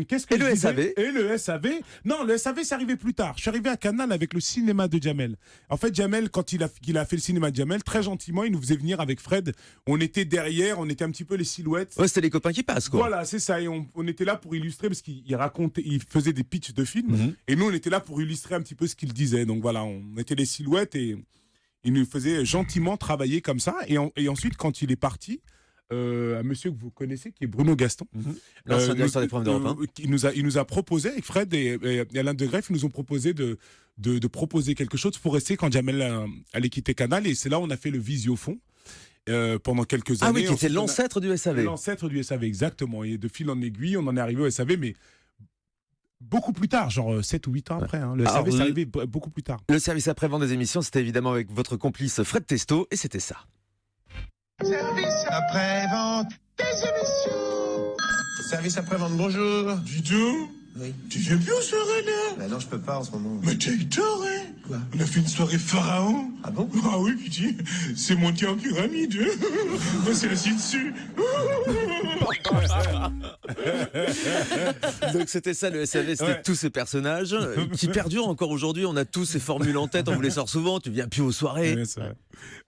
Qu'est-ce que Et je le disais SAV? Et le SAV? Non, le SAV, c'est arrivé plus tard. Je suis arrivé à Canal avec le cinéma de Jamel. En fait, Jamel, quand il a fait le cinéma de Jamel, très gentiment, il nous faisait venir avec Fred. On était derrière, on était un petit peu les silhouettes. Ouais, c'était les copains qui passent, quoi. Voilà, c'est ça. Et on était là pour illustrer, parce qu'il racontait, il faisait des pitchs de films. Mhm. Et nous, on était là pour illustrer un petit peu ce qu'il disait. Donc voilà, on était les silhouettes et il nous faisait gentiment travailler comme ça. Et ensuite, quand il est parti, un monsieur que vous connaissez, qui est Bruno Gaston, L'ancien directeur des programmes d'Europe 1. il nous a proposé, avec Fred et Alain Degreffe, ils nous ont proposé de proposer quelque chose pour rester quand Jamel allait quitter Canal. Et c'est là où on a fait le Visiofond pendant quelques années. Ah oui, qui était Ensuite, l'ancêtre du SAV. l'ancêtre du SAV, exactement. Et de fil en aiguille, on en est arrivé au SAV, mais beaucoup plus tard, genre 7 ou 8 ans après. Hein. Le Alors, SAV, c'est arrivé beaucoup plus tard. Le service après-vente des émissions, c'était évidemment avec votre complice Fred Testo, et c'était ça. Service après-vente des émissions. Service après-vente, bonjour. Dis donc, Oui. tu viens plus aux soirées là? Bah non, je peux pas en ce moment. Mais t'as eu tort, hein? Quoi? On a fait une soirée pharaon. Ah bon? Ah oui, pitié, c'est monté en pyramide. Moi, c'est assis dessus. Donc c'était ça le SAV, c'était Ouais. tous ces personnages qui perdurent encore aujourd'hui. On a tous ces formules en tête, on vous les sort souvent. Tu viens plus aux soirées. Ouais, c'est vrai.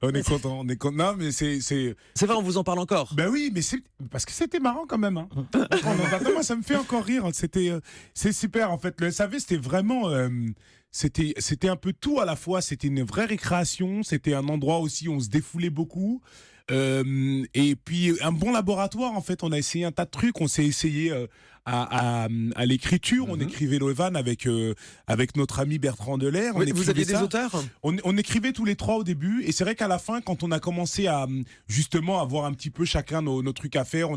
On est content, on est content. Non, mais c'est. C'est vrai, on vous en parle encore. Ben oui, mais c'est parce que c'était marrant quand même. Hein. Moi, ça me fait encore rire. C'est super en fait. Le SAV, c'était vraiment, c'était un peu tout à la fois. C'était une vraie récréation. C'était un endroit aussi où on se défoulait beaucoup. Et puis un bon laboratoire en fait. On a essayé un tas de trucs. On s'est essayé à l'écriture. On écrivait Loevan avec notre ami Bertrand Delair. Oui, vous aviez des ça. auteurs? On écrivait tous les trois au début, et c'est vrai qu'à la fin, quand on a commencé à justement avoir un petit peu chacun nos trucs à faire,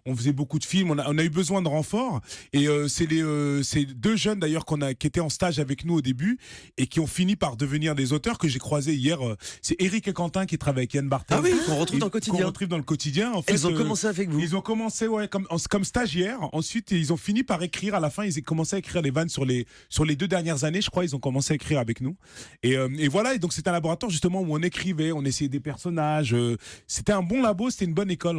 on faisait beaucoup de films, on a eu besoin de renforts, et c'est deux jeunes d'ailleurs qui étaient en stage avec nous au début et qui ont fini par devenir des auteurs que j'ai croisés hier. C'est Eric et Quentin qui travaillent avec Yann Barthel. Ah oui, qu'on retrouve dans le Qu'on quotidien. retrouve dans le quotidien. En fait, Ils ont commencé avec vous. ils ont commencé comme stagiaires. Ensuite, ils ont fini par écrire. À la fin, ils ont commencé à écrire les vannes sur les 2 dernières années, je crois. Ils ont commencé à écrire avec nous. Et voilà. Et donc, c'était un laboratoire justement où on écrivait, on essayait des personnages. C'était un bon labo, c'était une bonne école.